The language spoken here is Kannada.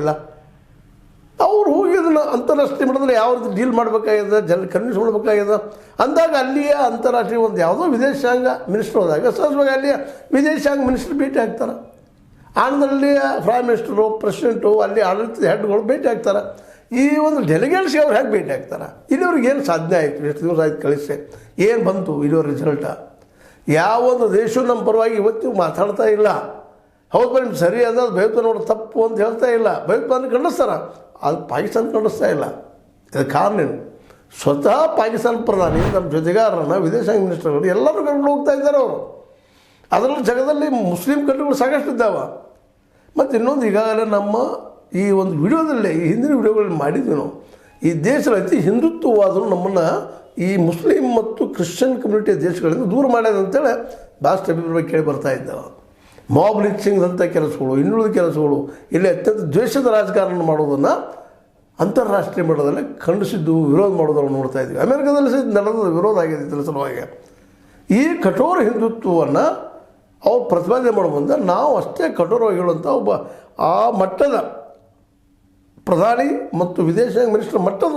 ಮಾಡಿಲ್ಲ. ಅವ್ರು ಹೋಗಿ ಅದನ್ನು ಅಂತಾರಾಷ್ಟ್ರೀಯ ಮಟ್ಟದಲ್ಲಿ ಯಾವ ರೀತಿ ಡೀಲ್ ಮಾಡಬೇಕಾಗಿದೆ, ಕನ್ವಿನ್ಸ್ ಮಾಡಬೇಕಾಗಿದೆ ಅಂದಾಗ ಅಲ್ಲಿಯ ಅಂತಾರಾಷ್ಟ್ರೀಯ ಒಂದು ಯಾವುದೋ ವಿದೇಶಾಂಗ ಮಿನಿಸ್ಟರ್ ಹೋದಾಗ ಸಹಜವಾಗಿ ಅಲ್ಲಿಯ ವಿದೇಶಾಂಗ ಮಿನಿಸ್ಟರ್ ಭೇಟಿ ಆಗ್ತಾರೆ. ಆಂಧ್ರದಲ್ಲಿಯ ಪ್ರೈಮ್ ಮಿನಿಸ್ಟರು, ಪ್ರೆಸಿಡೆಂಟು, ಅಲ್ಲಿ ಆಡಳಿತದ ಹೆಡ್ಗಳು ಭೇಟಿ ಆಗ್ತಾರೆ. ಈ ಒಂದು ಡೆಲಿಗೇಟ್ಸ್ಗೆ ಅವ್ರು ಹೇಗೆ ಭೇಟಿ ಆಗ್ತಾರೆ? ಇಲ್ಲಿವ್ರಿಗೆ ಏನು ಸಾಧನೆ ಆಯಿತು, ಎಷ್ಟು ದಿವಸ ಆಯ್ತು ಕಳಿಸಿ, ಏನು ಬಂತು ಇಲ್ಲಿವ್ರ ರಿಸಲ್ಟ? ಯಾವೊಂದು ದೇಶವು ನಮ್ಮ ಪರವಾಗಿ ಇವತ್ತಿಗೂ ಮಾತಾಡ್ತಾ ಇಲ್ಲ. ಹೌದು ನಿಮ್ಗೆ ಸರಿ ಅದ ಭಯೋತ್ಪಾದನೆ ನೋಡೋ ತಪ್ಪು ಅಂತ ಹೇಳ್ತಾ ಇಲ್ಲ. ಭಯೋತ್ಪಾದನೆ ಖಂಡಿಸ್ತಾರೆ, ಅದು ಪಾಕಿಸ್ತಾನ ಖಂಡಿಸ್ತಾ ಇಲ್ಲ. ಇದು ಕಾರಣ ಏನು? ಸ್ವತಃ ಪಾಕಿಸ್ತಾನ ಪ್ರಧಾನಿ ನಮ್ಮ ಜೊತೆಗಾರರನ್ನ ವಿದೇಶಾಂಗ ಮಿನಿಸ್ಟರ್ಗಳು ಎಲ್ಲರೂ ಕರ್ಕೊಂಡು ಹೋಗ್ತಾ ಇದ್ದಾರೆ ಅವರು. ಅದರಲ್ಲಿ ಜಗದಲ್ಲಿ ಮುಸ್ಲಿಂ ಕಂಟ್ರಿಗಳು ಸಾಕಷ್ಟು ಇದ್ದಾವೆ. ಮತ್ತು ಇನ್ನೊಂದು ಈಗಾಗಲೇ ನಮ್ಮ ಈ ಒಂದು ವಿಡಿಯೋದಲ್ಲೇ ಈ ಹಿಂದಿನ ವಿಡಿಯೋಗಳಲ್ಲಿ ಮಾಡಿದ್ವಿ ನಾವು. ಈ ದೇಶದ ಅತಿ ಹಿಂದುತ್ವವಾದರೂ ನಮ್ಮನ್ನು ಈ ಮುಸ್ಲಿಂ ಮತ್ತು ಕ್ರಿಶ್ಚಿಯನ್ ಕಮ್ಯುನಿಟಿಯ ದೇಶಗಳಿಂದ ದೂರ ಮಾಡ್ಯದ ಅಂತೇಳಿ ಭಾಳಷ್ಟು ಅಭಿಪ್ರಾಯ ಕೇಳಿ ಬರ್ತಾ ಇದ್ದಾವೆ. ಮಾಬ್ ಲಿಂಚಿಂಗ್ದಂಥ ಕೆಲಸಗಳು, ಇನ್ನುಳಿದ ಕೆಲಸಗಳು, ಇಲ್ಲಿ ಅತ್ಯಂತ ದ್ವೇಷದ ರಾಜಕಾರಣ ಮಾಡೋದನ್ನು ಅಂತಾರಾಷ್ಟ್ರೀಯ ಮಟ್ಟದಲ್ಲಿ ಖಂಡಿಸಿದ್ದು, ವಿರೋಧ ಮಾಡೋದನ್ನು ನೋಡ್ತಾ ಇದ್ವಿ. ಅಮೆರಿಕದಲ್ಲಿ ನಡೆದ ವಿರೋಧ ಆಗಿದೆ ಇದರ ಸಲುವಾಗಿ. ಈ ಕಠೋರ ಹಿಂದುತ್ವವನ್ನು ಅವ್ರು ಪ್ರತಿಪಾದನೆ ಮಾಡೋ ಮುಂದೆ ನಾವು ಅಷ್ಟೇ ಕಠೋರವಾಗಿ ಹೇಳುವಂಥ ಒಬ್ಬ ಆ ಮಟ್ಟದ ಪ್ರಧಾನಿ ಮತ್ತು ವಿದೇಶಾಂಗ ಮಿನಿಸ್ಟರ್ ಮಟ್ಟದ